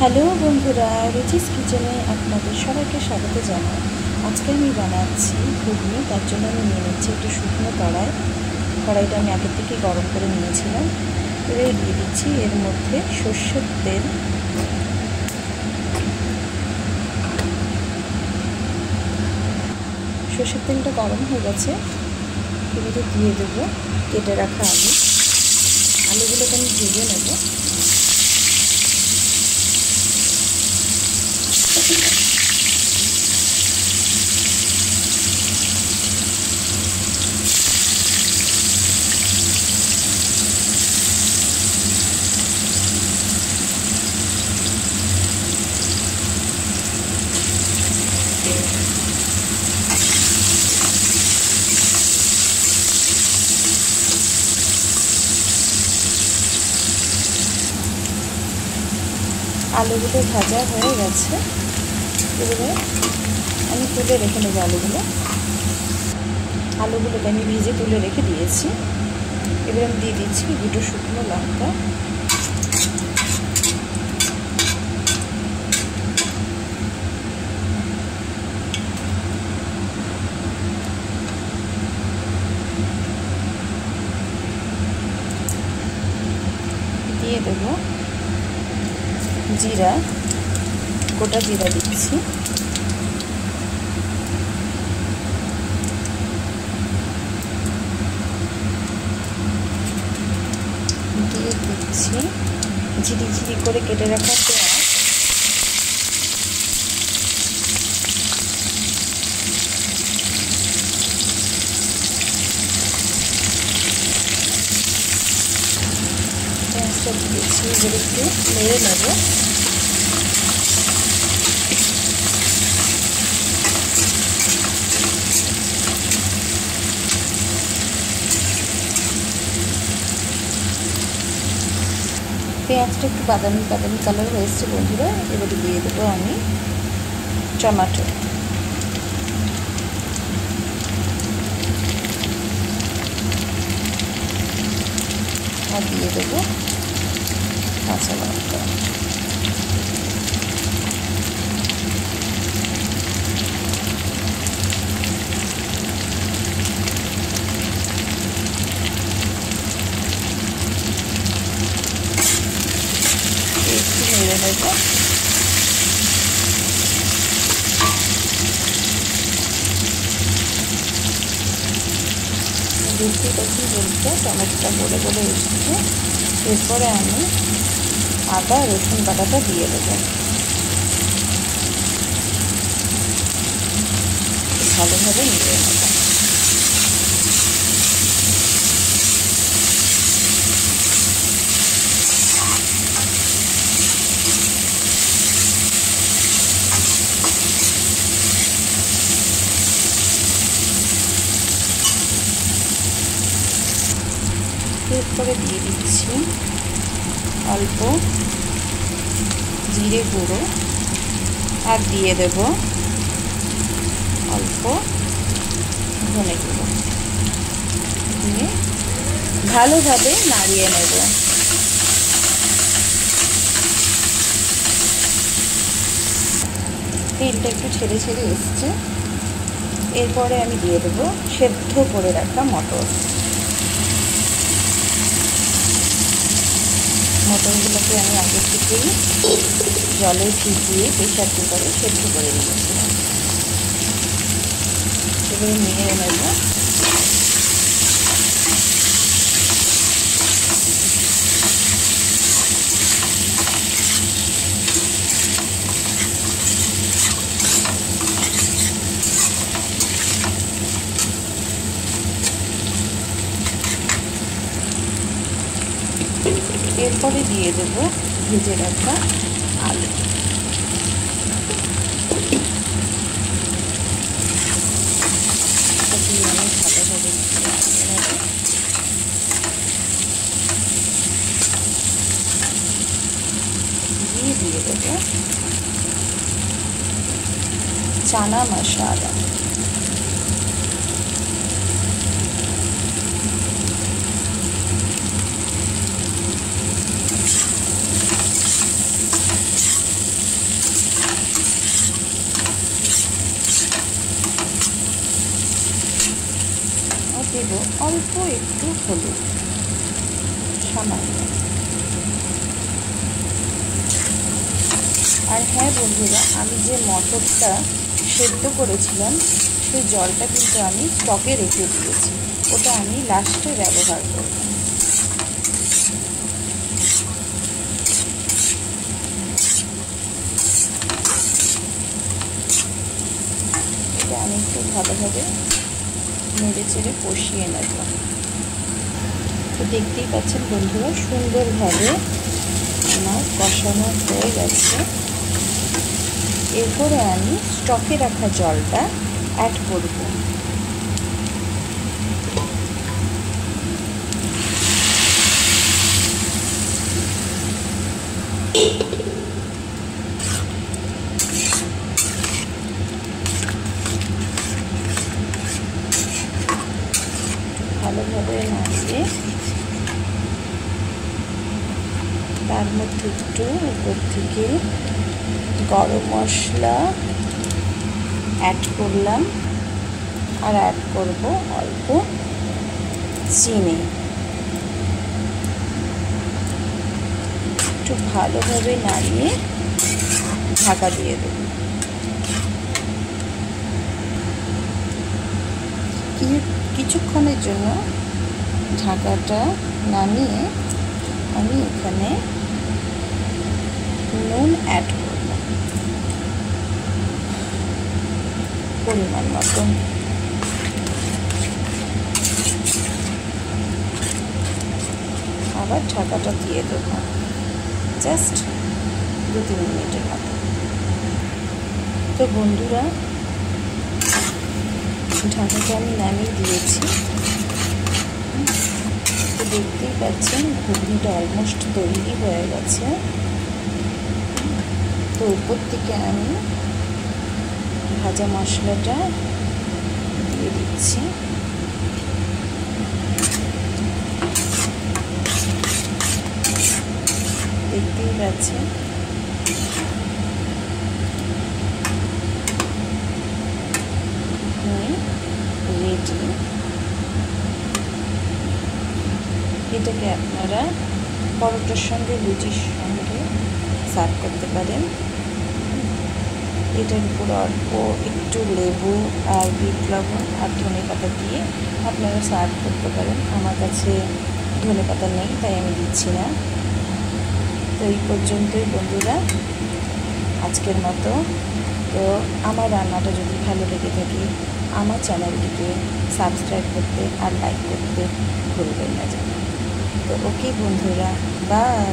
Hello বন্ধুরা, রুচিস কিচেনে আপনাদের সবাইকে স্বাগত জানাই। আজকে আমি বানাচ্ছি ঘুগনি। তার জন্য আমি নিয়ে নিচ্ছি একটু শুকনো কড়াইটা আমি আগে থেকে গরম করে নিয়েছিলাম। এবারে দিয়ে দিচ্ছি এর মধ্যে সর্ষের তেল। সর্ষের তেলটা গরম হয়ে গেছে। এবারে দিয়ে দেবো কেটে রাখা আলুগুলোকে আমি ভেজে নেব। আলুগুলো ভাজা হয়ে গেছে। এবারে আমি তুলে রেখে নেব আলুগুলোকে আমি ভেজে তুলে রেখে দিয়েছি। এবারে আমি দিয়ে দিচ্ছি দুটো শুকনো লঙ্কা, দিয়ে দেবো জিরা, গোটা জিরা দিচ্ছি, দিয়ে দিচ্ছি ঝিরি করে কেটে রাখা পেঁয়াজ, পেঁয়াজটা দিয়েছি। এবার একটু নেড়ে নেব। পেঁয়াজটা একটু বাদামি কালার হয়েছে বন্ধুরা। এবারে দিয়ে দেবো আমি টমেটো, আর দিয়ে দেবো কাঁচা লঙ্কা। একটু নেড়ে নেব। দেখতে পাচ্ছি বলতে টমেটোটা গলে এসেছে। এরপরে আমি আদা রসুন বাটাটা দিয়ে দেবো। ভালোভাবে নেড়ে নেব। এরপরে দিয়ে দিচ্ছি অল্প জিরে গুঁড়ো, আর দিয়ে দেব অল্প ধনে গুঁড়ো, দিয়ে ভালোভাবে নাড়িয়ে নেব। তেলটা একটু ছেড়ে এসছে। এরপরে আমি দিয়ে দেবো সেদ্ধ করে রাখা মটরগুলোকে আমি আগে থেকেই জলে ভিজিয়ে প্রেসার কুকারে সেদ্ধ করে নিয়েছিলাম। এবারে নিয়ে নেব। এরপরে দিয়ে দেব ভেজে রাখা আলু। দিয়ে আমি ভালোভাবে দিয়ে দেব চানা মশলা, অল্প একটু হলুদ, সামান্য। আর হ্যাঁ বন্ধুরা, আমি যে মটরটা সেদ্ধ করেছিলাম সেই জলটা কিন্তু আমি স্টকে রেখে দিয়েছি, ওটা আমি লাস্টে ব্যবহার করব। এটা আমি একটু ভালোভাবে নেড়ে চেড়ে কষিয়ে নেব। তো দেখতেই পাচ্ছেন বন্ধুরা, সুন্দরভাবে আমার কষানো হয়ে গেছে। এরপরে আমি স্টকে রাখা জলটা অ্যাড করব। ভালোভাবে নাড়িয়ে তার মধ্যে একটু উপর থেকে গরম মশলা অ্যাড করলাম, আর অ্যাড করব অল্প চিনি। একটু ভালোভাবে নাড়িয়ে ঢাকা দিয়ে দেব। কিছুক্ষণের জন্য ঢাকাটা নামিয়ে আমি এখানে নুন অ্যাড করলাম পরিমাণ মতো। আবার ঢাকাটা দিয়ে দেবো জাস্ট 2-3 মিনিটের মতো। তো বন্ধুরা, ঢাকাটা আমি নামিয়ে দিয়েছি। তো দেখতেই পাচ্ছেন ঘুগনিটা অলমোস্ট তৈরি হয়ে গেছে। তো উপর থেকে আমি ভাজা মশলাটা দিয়ে দিচ্ছি। দেখতেই পাচ্ছেন রেডি। এটাকে আপনারা পরোটার সঙ্গে, লুচির সঙ্গে সার্ভ করতে পারেন। এটার উপর অল্প একটু লেবু আর বিট লবণ আর ধনেপাতা দিয়ে আপনারা সার্ভ করতে পারেন। আমার কাছে ধনেপাতা নেই, তাই আমি দিচ্ছি না। তো এই পর্যন্তই বন্ধুরা আজকের মতো। তো আমার রান্নাটা যদি ভালো লেগে থাকে আমার চ্যানেলটিকে সাবস্ক্রাইব করতে আর লাইক করতে ভুলবেন না যেন। তো ওকে বন্ধুরা, বাই।